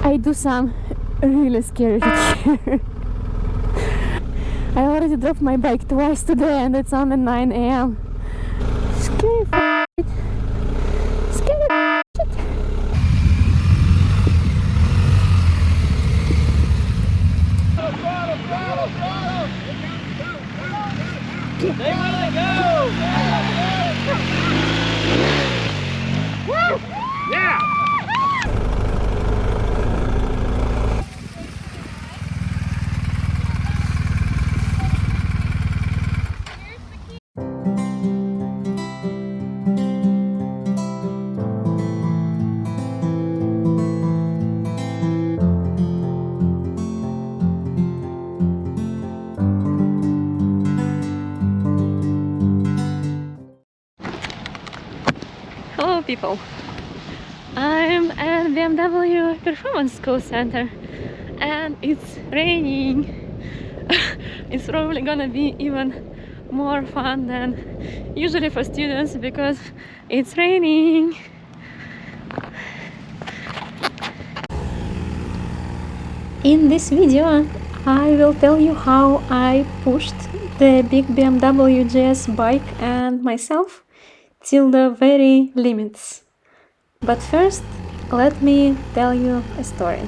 I do some really scary shit here. I already dropped my bike twice today and it's only 9 a.m. Scary shit. Scary shit. They really go! Woo! Yeah! Hello people, I'm at BMW Performance School Center and it's raining. It's probably gonna be even more fun than usually for students because it's raining. In this video I will tell you how I pushed the big BMW GS bike and myself till the very limits. But first, let me tell you a story.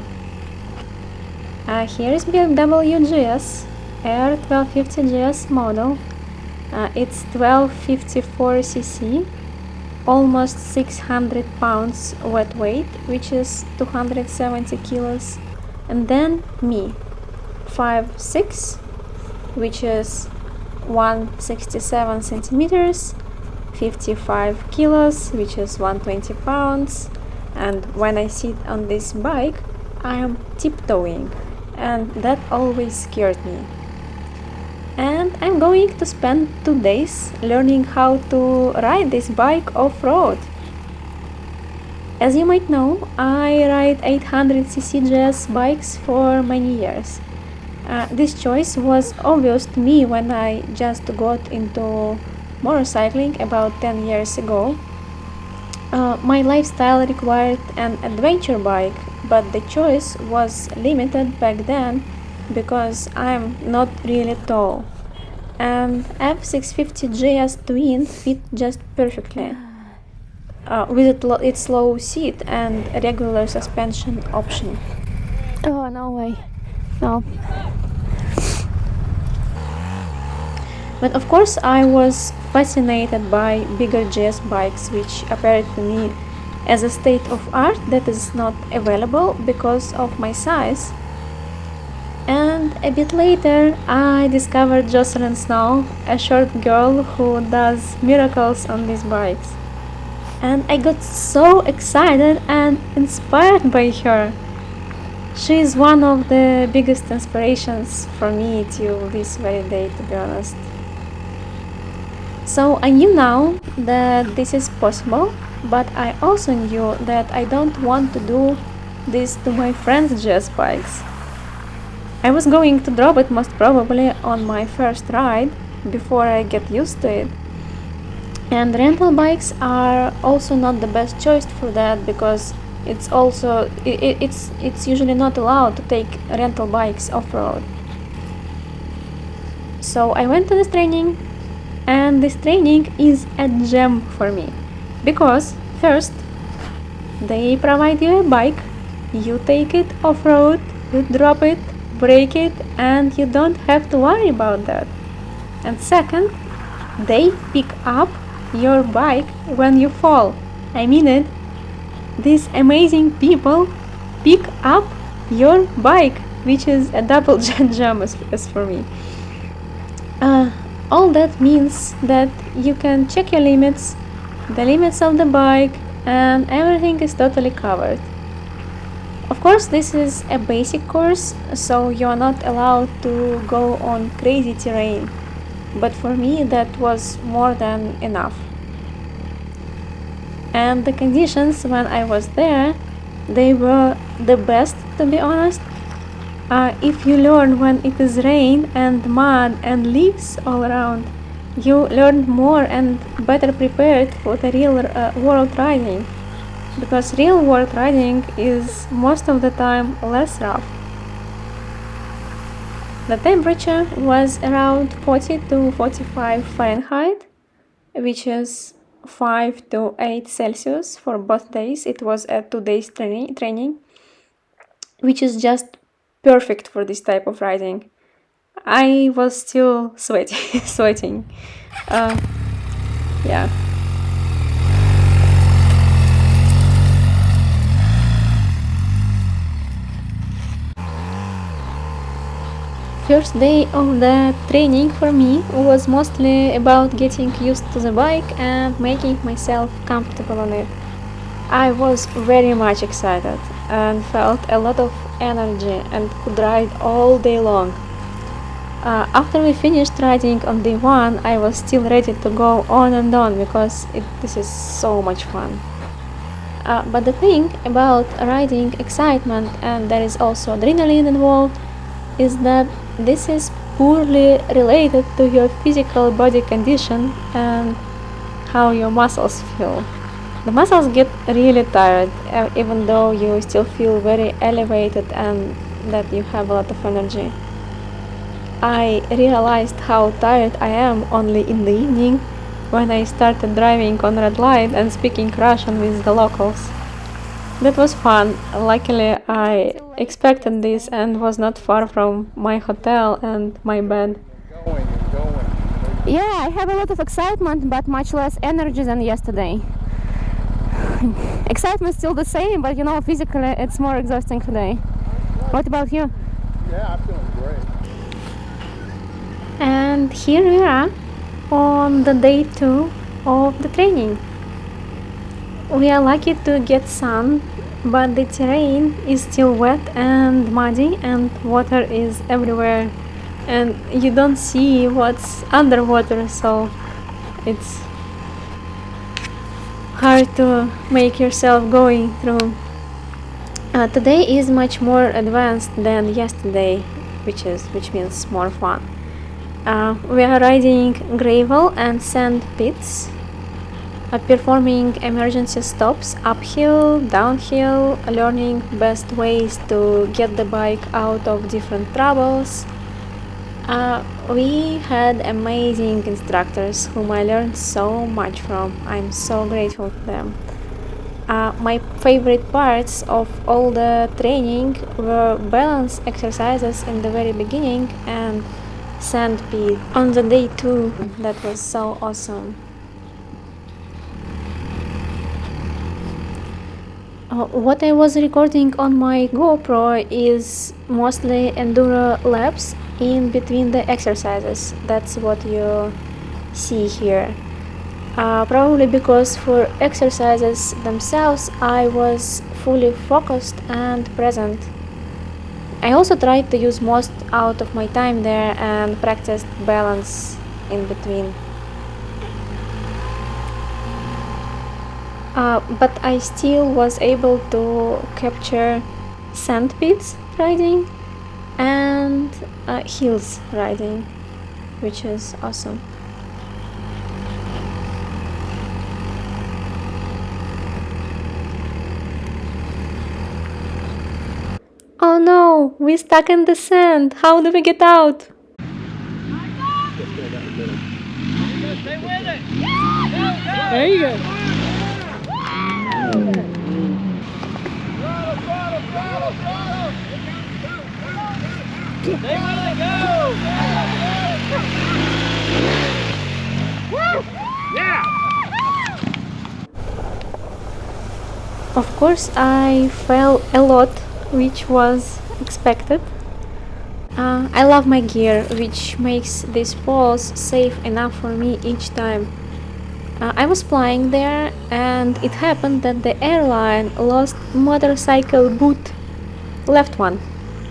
Here is BMW GS R1250 GS model. It's 1254cc, almost 600 pounds wet weight, which is 270 kilos. And then me, 5'6", which is 167 centimeters, 55 kilos, which is 120 pounds. And when I sit on this bike, I am tiptoeing, and that always scared me. And I'm going to spend 2 days learning how to ride this bike off-road. As you might know, I ride 800cc GS bikes for many years. This choice was obvious to me when I just got into motorcycling about 10 years ago. My lifestyle required an adventure bike, but the choice was limited back then because I'm not really tall. And F650 GS Twin fit just perfectly, with its low seat and regular suspension option. Oh, no way. No. But of course I was fascinated by bigger GS bikes, which appeared to me as a state of art that is not available because of my size. And a bit later I discovered Jocelyn Snow, a short girl who does miracles on these bikes. And I got so excited and inspired by her. She is one of the biggest inspirations for me till this very day, to be honest. So I knew now that this is possible, but I also knew that I don't want to do this to my friends' GS bikes. I was going to drop it most probably on my first ride before I get used to it. And rental bikes are also not the best choice for that because it's usually not allowed to take rental bikes off-road. So I went to this training, and this training is a gem for me because first they provide you a bike, you take it off-road, you drop it, break it, and you don't have to worry about that. And second, they pick up your bike when you fall. I mean it. These amazing people pick up your bike, which is a double gem as for me. All that means that you can check your limits, the limits of the bike, and everything is totally covered. Of course, this is a basic course, so you are not allowed to go on crazy terrain, but for me that was more than enough. And the conditions when I was there, they were the best, to be honest. If you learn when it is rain and mud and leaves all around, you learn more and better prepared for the real world riding. because real world riding is most of the time less rough. The temperature was around 40 to 45 Fahrenheit, which is 5 to 8 Celsius for both days. It was a 2 days training, which is just perfect for this type of riding. I was still sweating. Yeah. First day of the training for me was mostly about getting used to the bike and making myself comfortable on it. I was very much excited and felt a lot of energy and could ride all day long. After we finished riding on day one, I was still ready to go on and on because this is so much fun. But the thing about riding excitement, and there is also adrenaline involved, is that this is poorly related to your physical body condition and how your muscles feel. The muscles get really tired, even though you still feel very elevated and that you have a lot of energy. I realized how tired I am only in the evening when I started driving on red light and speaking Russian with the locals. That was fun. Luckily, I expected this and was not far from my hotel and my bed. Yeah, I have a lot of excitement, but much less energy than yesterday. Excitement still the same, but physically it's more exhausting today. What about you? Yeah, I'm feeling great. And here we are on the day 2 of the training. We are lucky to get sun, but the terrain is still wet and muddy and water is everywhere and you don't see what's underwater, so it's hard to make yourself going through. Today is much more advanced than yesterday, which means more fun. We are riding gravel and sand pits, performing emergency stops uphill, downhill, learning best ways to get the bike out of different troubles. We had amazing instructors whom I learned so much from. I'm so grateful to them. My favorite parts of all the training were balance exercises in the very beginning and sand pit on the day 2. That was so awesome. What I was recording on my GoPro is mostly enduro laps in between the exercises. That's what you see here. Probably because for exercises themselves I was fully focused and present. I also tried to use most out of my time there and practiced balance in between. But I still was able to capture sand pits riding and hills riding, which is awesome. Oh no, we stuck in the sand. How do we get out? Stay with it. There you go. Stay with it, go! Yeah! Of course, I fell a lot, which was expected. I love my gear, which makes these falls safe enough for me each time. I was flying there, and it happened that the airline lost motorcycle boot, left one,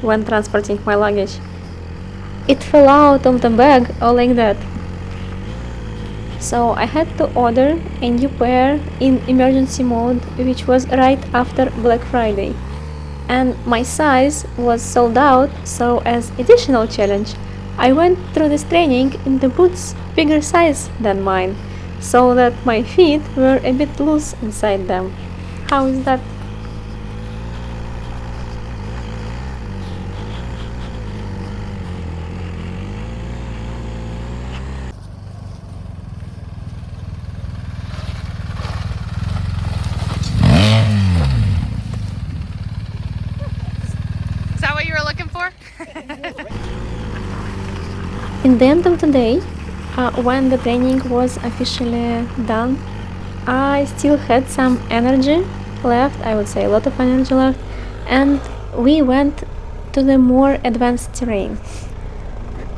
when transporting my luggage. It fell out of the bag or like that. So I had to order a new pair in emergency mode, which was right after Black Friday. And my size was sold out, so as additional challenge, I went through this training in the boots bigger size than mine, so that my feet were a bit loose inside them. How is that? Is that what you were looking for? In the end of the day, when the training was officially done, I still had some energy left, I would say a lot of energy left, and we went to the more advanced terrain.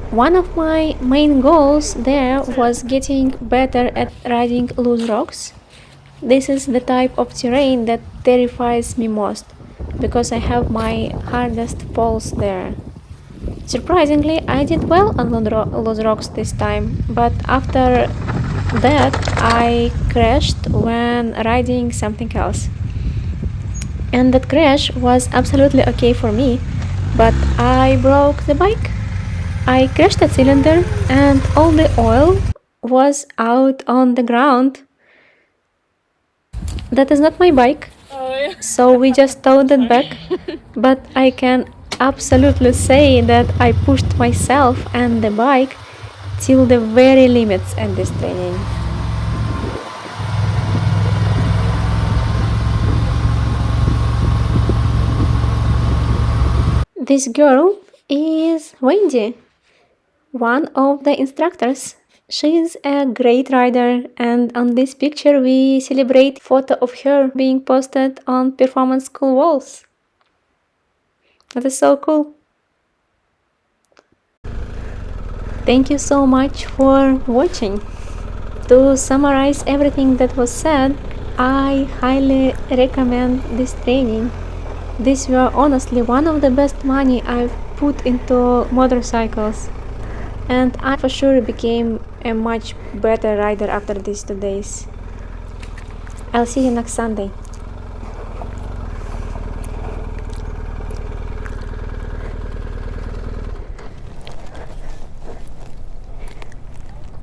One of my main goals there was getting better at riding loose rocks. This is the type of terrain that terrifies me most, because I have my hardest falls there. Surprisingly, I did well on loose rocks this time, but after that I crashed when riding something else. And that crash was absolutely okay for me, but I broke the bike. I crashed the cylinder and all the oil was out on the ground. That is not my bike, so we just towed it back. But I can absolutely say that I pushed myself and the bike till the very limits at this training. This girl is Wendy, one of the instructors. She's a great rider, and on this picture we celebrate photo of her being posted on performance school walls. That is so cool. Thank you so much for watching. To summarize everything that was said, I highly recommend this training. These were honestly one of the best money I've put into motorcycles, and I for sure became a much better rider after these 2 days. I'll see you next Sunday.